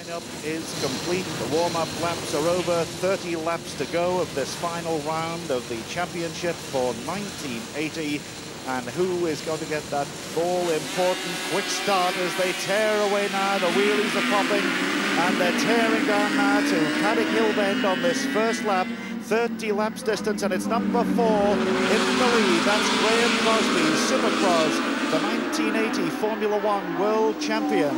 lineup is complete. The warm-up laps are over. 30 laps to go of this final round of the championship for 1980. And who is going to get that all-important quick start as they tear away now? The wheelies are popping, and they're tearing down now to Paddock Hill Bend on this first lap. 30 laps distance, and it's number 4 in the lead. That's Graham Crosby, Supercross, the 1980 Formula One world champion.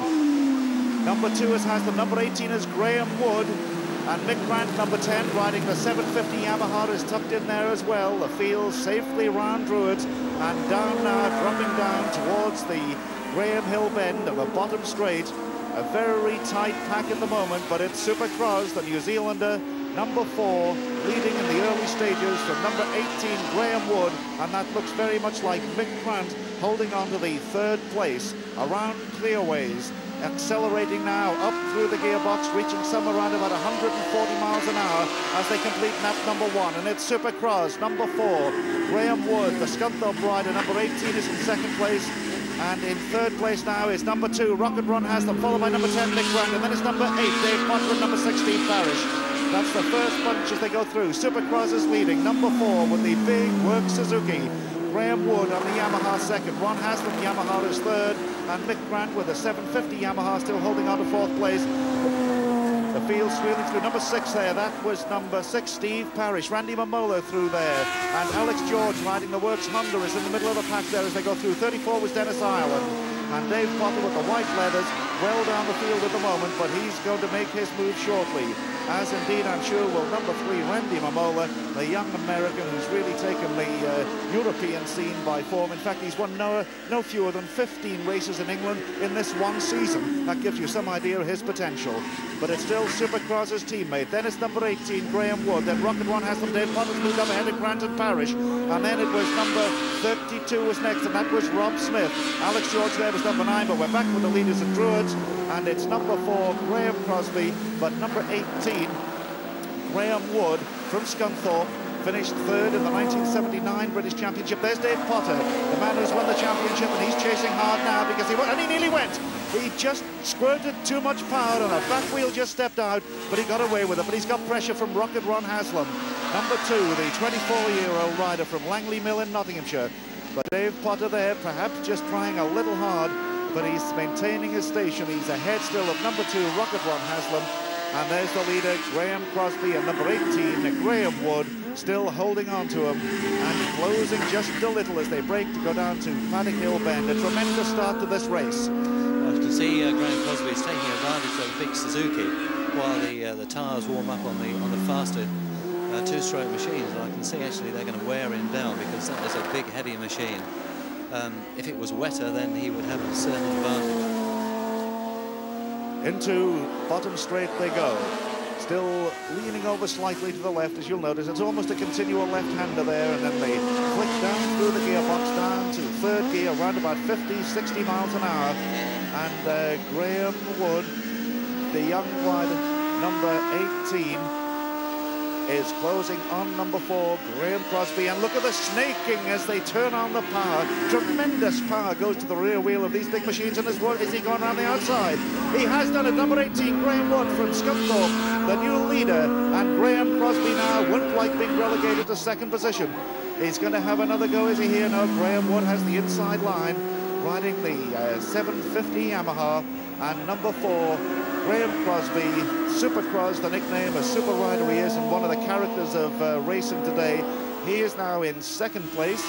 Number 2 is Haslam, number 18 is Graham Wood, and Mick Grant, number 10, riding the 750 Yamaha, is tucked in there as well. The field safely round Druids, and down now, dropping down towards the Graham Hill Bend of the bottom straight. A very tight pack at the moment, but it's Supercross, the New Zealander, number 4, leading in the early stages from number 18, Graham Wood, and that looks very much like Mick Grant holding on to the 3rd place around clearways. Accelerating now up through the gearbox, reaching somewhere around about 140 miles an hour as they complete lap number 1. And it's Supercross, number 4, Graham Wood, the Scunthorpe rider, number 18 is in 2nd place. And in 3rd place now is number 2, Rocket Run Haslam, followed by number 10, Mick Grant, and then it's number 8, Dave Potter, and number 16, Parrish. That's the first bunch as they go through. Supercross is leading, number 4 with the big work Suzuki. Graham Wood on the Yamaha 2nd, Ron Haslam, Yamaha is 3rd, and Mick Grant with the 750 Yamaha still holding on to 4th place. The field swirling through. Number 6 there, that was number 6, Steve Parrish. Randy Mamola through there, and Alex George riding the Works Honda is in the middle of the pack there as they go through. 34 was Dennis Ireland, and Dave Potter with the white leathers well down the field at the moment, but he's going to make his move shortly, as indeed I'm sure will number 3, Randy Mamola, the young American who's really taken the European scene by form. In fact, he's won no fewer than 15 races in England in this one season. That gives you some idea of his potential. But it's still Supercross's teammate. Then it's number 18, Graham Wood. Then Rocket One has them. Dave Potter's moved up ahead of Grant and Parrish. And then it was number 32 was next, and that was Rob Smith. Alex George there was number 9, but we're back with the leaders at Druids. And it's number 4, Graham Crosby, but number 18, Graham Wood from Scunthorpe, finished 3rd in the 1979 British Championship. There's Dave Potter, the man who's won the championship, and he's chasing hard now because he nearly went. He just squirted too much power, and a back wheel just stepped out, but he got away with it. But he's got pressure from Rocket Ron Haslam, number 2, the 24-year-old rider from Langley Mill in Nottinghamshire. But Dave Potter there, perhaps just trying a little hard, but he's maintaining his station. He's ahead still of number 2, Rocket Ron Haslam. And there's the leader, Graham Crosby, and number 18, Graham Wood, still holding on to him and closing just a little as they break to go down to Paddock Hill Bend. A tremendous start to this race. Well, you can see Graham Crosby is taking advantage of the big Suzuki while the tyres warm up on the faster two-stroke machines. And I can see actually they're going to wear him down because that is a big, heavy machine. If it was wetter, then he would have a certain advantage. Into bottom straight they go. Still leaning over slightly to the left, as you'll notice. It's almost a continual left-hander there, and then they flick down through the gearbox down to 3rd gear, around about 50, 60 miles an hour. And Graham Wood, the young rider, number 18, is closing on number 4, Graham Crosby. And look at the snaking as they turn on the power. Tremendous power goes to the rear wheel of these big machines. And is he going around the outside? He has done it. Number 18, Graham Wood from Scunthorpe, the new leader. And Graham Crosby now wouldn't like being relegated to 2nd position. He's going to have another go, is he here? No, Graham Wood has the inside line, riding the 750 Yamaha. And number 4, Graham Crosby, Supercross, the nickname, a super rider he is, and one of the characters of racing today. He is now in 2nd place.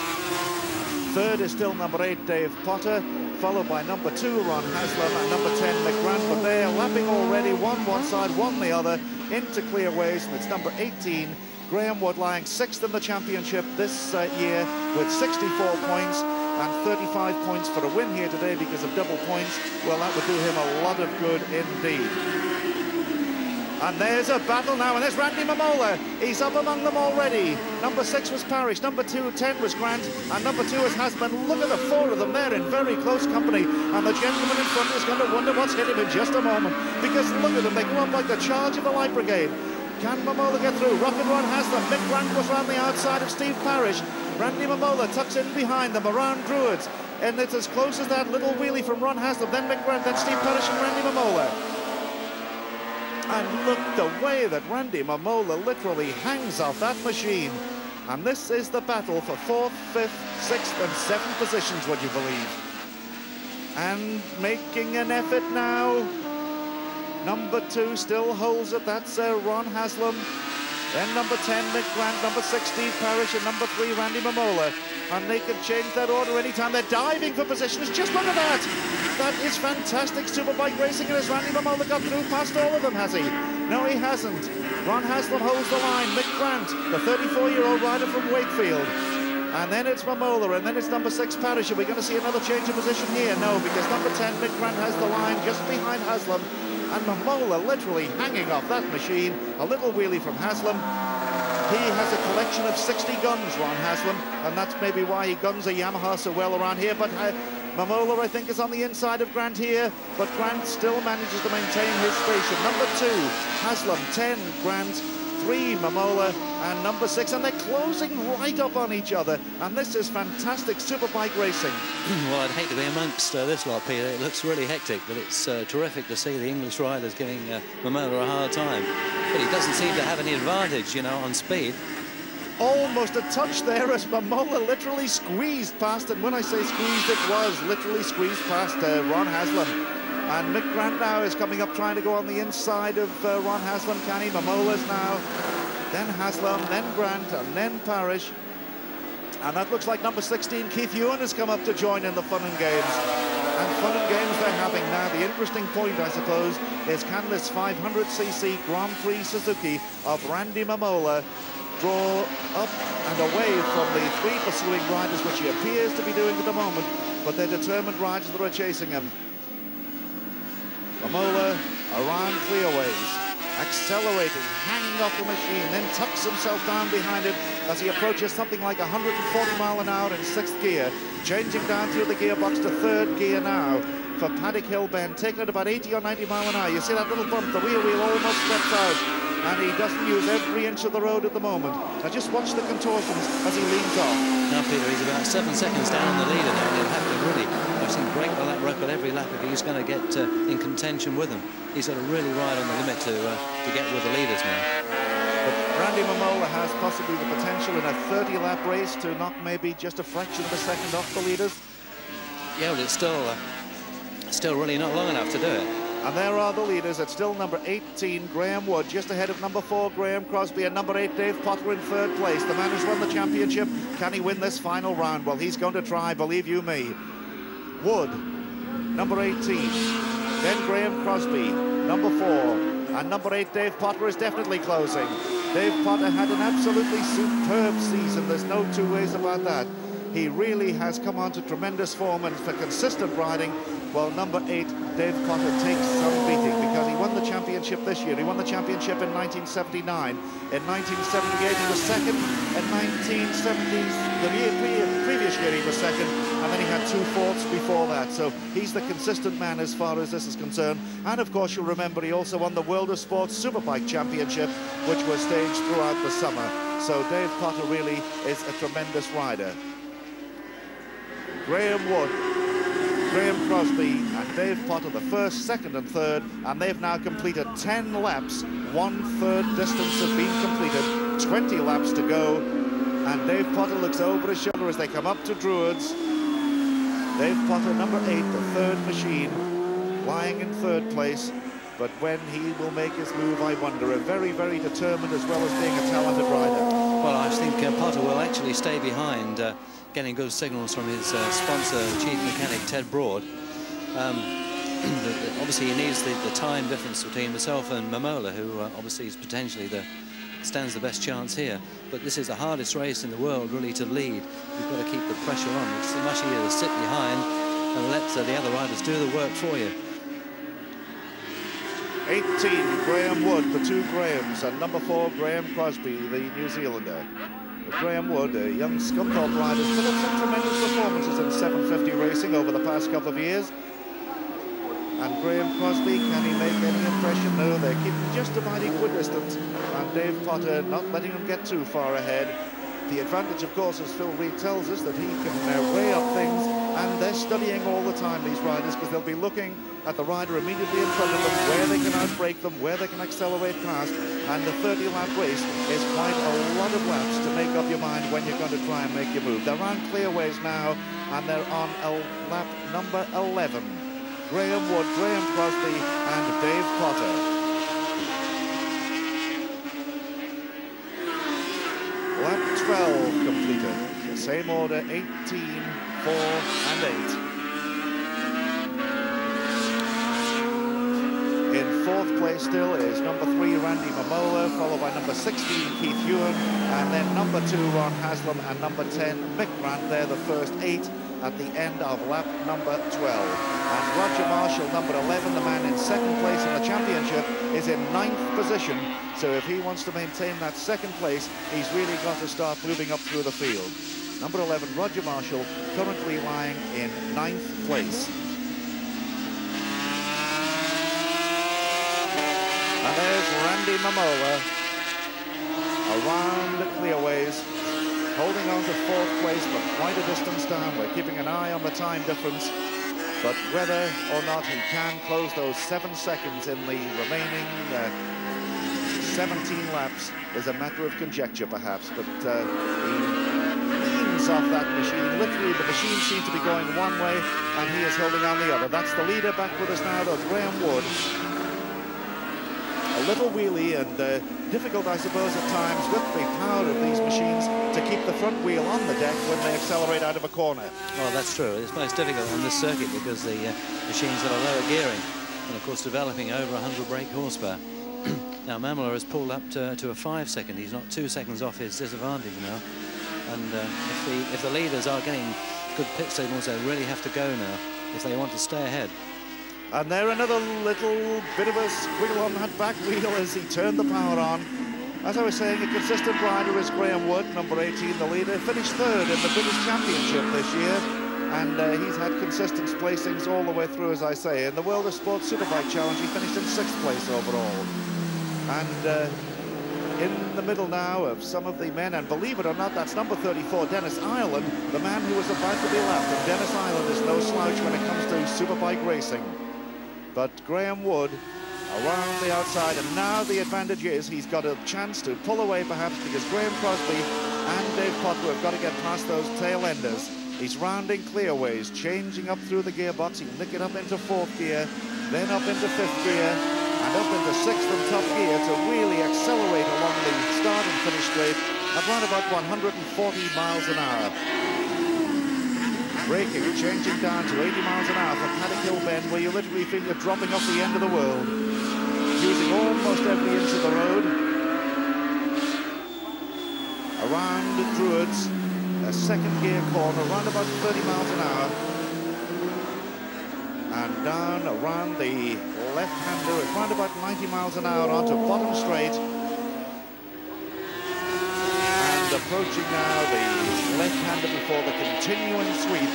3rd is still number 8, Dave Potter, followed by number 2, Ron Haslam, and number 10, Mick Grant. But they're lapping already, one side, one the other, into clearways, and it's number 18, Graham Wood, lying 6th in the championship this year with 64 points. And 35 points for a win here today because of double points. Well, that would do him a lot of good indeed. And there's a battle now, and there's Randy Mamola. He's up among them already. Number 6 was Parrish, number 10 was Grant, and number 2 is Hasman. Look at the 4 of them there in very close company. And the gentleman in front is going to wonder what's hit him in just a moment. Because look at them, they go up like the charge of the Light Brigade. Can Mamola get through? Rocket Run has them. Mick Grant was around the outside of Steve Parrish. Randy Mamola tucks in behind them around Druids. And it's as close as that little wheelie from Ron Haslam, then Mick Grant, then Steve Parrish and Randy Mamola. And look the way that Randy Mamola literally hangs off that machine. And this is the battle for 4th, 5th, 6th and 7th positions, would you believe? And making an effort now. Number 2 still holds it. That's Ron Haslam. Then number 10, Mick Grant. Number 6, Steve Parrish. And number 3, Randy Mamola. And they can change that order anytime. They're diving for positions. Just look at that. That is fantastic Superbike racing. And has Randy Mamola got through past all of them, has he? No, he hasn't. Ron Haslam holds the line. Mick Grant, the 34-year-old rider from Wakefield. And then it's Mamola, and then it's number 6, Parrish. Are we going to see another change of position here? No, because number 10, Mick Grant, has the line just behind Haslam. And Mamola literally hanging off that machine. A little wheelie from Haslam. He has a collection of 60 guns, Ron Haslam, and that's maybe why he guns a Yamaha so well around here. But Mamola, I think, is on the inside of Grant here, but Grant still manages to maintain his station. Number 2, Haslam, 10, Grant, 3, Mamola, and number 6, and they're closing right up on each other, and this is fantastic Superbike racing. Well, I'd hate to be amongst this lot, Peter. It looks really hectic, but it's terrific to see the English riders giving Mamola a hard time. But he doesn't seem to have any advantage, you know, on speed. Almost a touch there as Mamola literally squeezed past, and when I say squeezed, it was literally squeezed past Ron Haslam. And Mick Grant now is coming up trying to go on the inside of Ron Haslam. Can he? Mamola's now. Then Haslam, then Grant, and then Parrish. And that looks like number 16, Keith Ewan, has come up to join in the fun and games. And fun and games they're having now. The interesting point, I suppose, is can this 500cc Grand Prix Suzuki of Randy Mamola draw up and away from the 3 pursuing riders, which he appears to be doing at the moment, but they're determined riders that are chasing him. Mamola around clearways, accelerating, hanging off the machine, then tucks himself down behind it as he approaches something like 140 mile an hour in 6th gear, changing down through the gearbox to 3rd gear now for Paddock Hill Bend, taking it about 80 or 90 mile an hour. You see that little bump, the rear wheel almost steps out, and he doesn't use every inch of the road at the moment. Now just watch the contortions as he leans off. Now, Peter, he's about 7 seconds down the leader now, and he'll have to really, I've seen break the lap record every lap if he's going to get in contention with them. He's got to really ride on the limit to get with the leaders now. But Randy Mamola has possibly the potential in a 30-lap race to knock maybe just a fraction of a second off the leaders. Yeah, but it's still really not long enough to do it. And there are the leaders. It's still number 18, Graham Wood, just ahead of number 4, Graham Crosby, and number 8, Dave Potter, in 3rd place. The man who's won the championship. Can he win this final round? Well, he's going to try, believe you me. Wood, number 18. Then Graham Crosby, number 4. And number 8, Dave Potter, is definitely closing. Dave Potter had an absolutely superb season. There's no two ways about that. He really has come on to tremendous form, and for consistent riding, well, number 8, Dave Potter, takes some beating because he won the championship this year. He won the championship in 1979. In 1978, he was second. In 1970, the previous year, he was second. And then he had 2 fourths before that. So he's the consistent man as far as this is concerned. And of course, you'll remember he also won the World of Sports Superbike Championship, which was staged throughout the summer. So Dave Potter really is a tremendous rider. Graham Wood, Graham Crosby and Dave Potter, the 1st, 2nd and 3rd, and they've now completed 10 laps. 1/3 distance has been completed, 20 laps to go, and Dave Potter looks over his shoulder as they come up to Druids. Dave Potter, number 8, the 3rd machine, lying in 3rd place, but when he will make his move, I wonder. A very, very determined as well as being a talented rider. Well, I think Potter will actually stay behind, getting good signals from his sponsor, chief mechanic Ted Broad. Obviously, he needs the time difference between himself and Mamola, who obviously is potentially stands the best chance here. But this is the hardest race in the world, really, to lead. You've got to keep the pressure on. It's much easier to sit behind and let the other riders do the work for you. 18, Graham Wood, the 2 Grahams, and number 4, Graham Crosby, the New Zealander. Graham Wood, a young Scunthorpe rider, put up some tremendous performances in 750 racing over the past couple of years. And Graham Crosby, can he make any impression? No, they're keeping just about equidistant. And Dave Potter not letting him get too far ahead. The advantage, of course, as Phil Reed tells us, that he can weigh up things and they're studying all the time, these riders, because they'll be looking at the rider immediately in front of them, where they can outbrake them, where they can accelerate past, and the 30-lap race is quite a lot of laps to make up your mind when you're going to try and make your move. They're on clearways now, and they're on lap number 11. Graham Wood, Graham Crosby, and Dave Potter. Lap 12 completed. The same order, 18, 4, and 8. In fourth place still is number 3, Randy Mamola, followed by number 16, Keith Ewan, and then number 2, Ron Haslam, and number 10, Mick Grant. They're the first 8 at the end of lap number 12. And Roger Marshall, number 11, the man in second place in the championship, is in 9th position. So if he wants to maintain that second place, he's really got to start moving up through the field. Number 11, Roger Marshall, currently lying in 9th place. And there's Randy Mamola around the clearways, holding on to 4th place, but quite a distance down. We're keeping an eye on the time difference, but whether or not he can close those 7 seconds in the remaining 17 laps is a matter of conjecture, perhaps. But he leans off that machine. Literally, the machine seems to be going one way, and he is holding on the other. That's the leader back with us now, though, Graham Wood. A little wheelie and difficult, I suppose, at times with the power of these machines to keep the front wheel on the deck when they accelerate out of a corner. Well, that's true. It's most difficult on this circuit because the machines have a lower gearing and, of course, developing over 100 brake horsepower. Now, Mamola has pulled up to a 5 second. He's not 2 seconds off his disadvantage now. And if the leaders are getting good pit signals, they really have to go now if they want to stay ahead. And there another little bit of a squiggle on that back wheel as he turned the power on. As I was saying, a consistent rider is Graham Wood, number 18, the leader. Finished 3rd in the British Championship this year. And he's had consistent placings all the way through, as I say. In the World of Sport Superbike Challenge, he finished in 6th place overall. And in the middle now of some of the men, and believe it or not, that's number 34, Dennis Ireland, the man who was about to be lapped. And Dennis Ireland is no slouch when it comes to Superbike racing. But Graham Wood around the outside, and now the advantage is he's got a chance to pull away perhaps, because Graham Crosby and Dave Potter have got to get past those tail enders. He's rounding clearways, changing up through the gearbox. He'll nick it up into 4th gear, then up into 5th gear, and up into 6th and top gear to really accelerate along the start and finish straight at around about 140 miles an hour. Braking, changing down to 80 miles an hour from Paddock Hill Bend, where you literally feel you're dropping off the end of the world. Using almost every inch of the road. Around the Druids, a 2nd gear corner, around about 30 miles an hour. And down around the left-hander at around about 90 miles an hour onto bottom straight. And approaching now the left-hander before the continuing sweep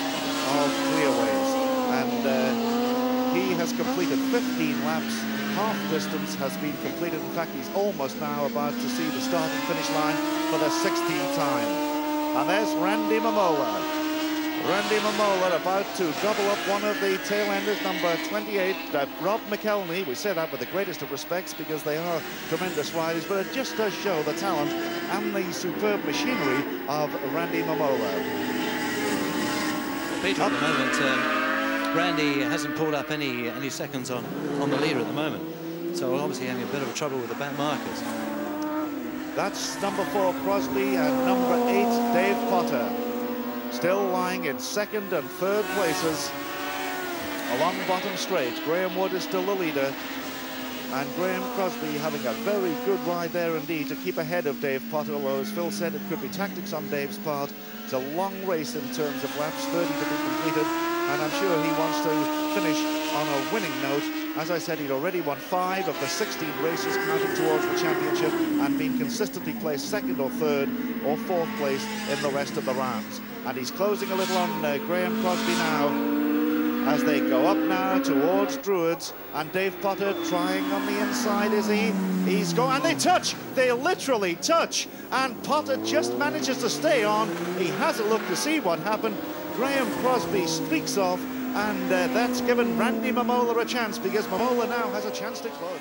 of clearways. And he has completed 15 laps. Half distance has been completed. In fact, he's almost now about to see the start and finish line for the 16th time. And there's Randy Mamola. Randy Mamola about to gobble up one of the tail enders, number 28, Rob McElhenney. We say that with the greatest of respects because they are tremendous riders, but it just does show the talent and the superb machinery of Randy Mamola. Peter, at the moment, Randy hasn't pulled up any seconds on the leader at the moment, so obviously having a bit of a trouble with the back markers. That's number 4, Crosby, and number 8, Dave Potter. Still lying in 2nd and 3rd places along bottom straight. Graham Wood is still the leader, and Graham Crosby having a very good ride there indeed to keep ahead of Dave Potter, although as Phil said, it could be tactics on Dave's part. It's a long race in terms of laps, 30 to be completed, and I'm sure he wants to finish on a winning note. As I said, he'd already won 5 of the 16 races counting towards the championship and been consistently placed 2nd or 3rd or 4th place in the rest of the rounds. And he's closing a little on Graham Crosby now as they go up now towards Druids, and Dave Potter trying on the inside, is he? He's going, and they touch! They literally touch! And Potter just manages to stay on. He has a look to see what happened, Graham Crosby streaks off, and that's given Randy Mamola a chance, because Mamola now has a chance to close.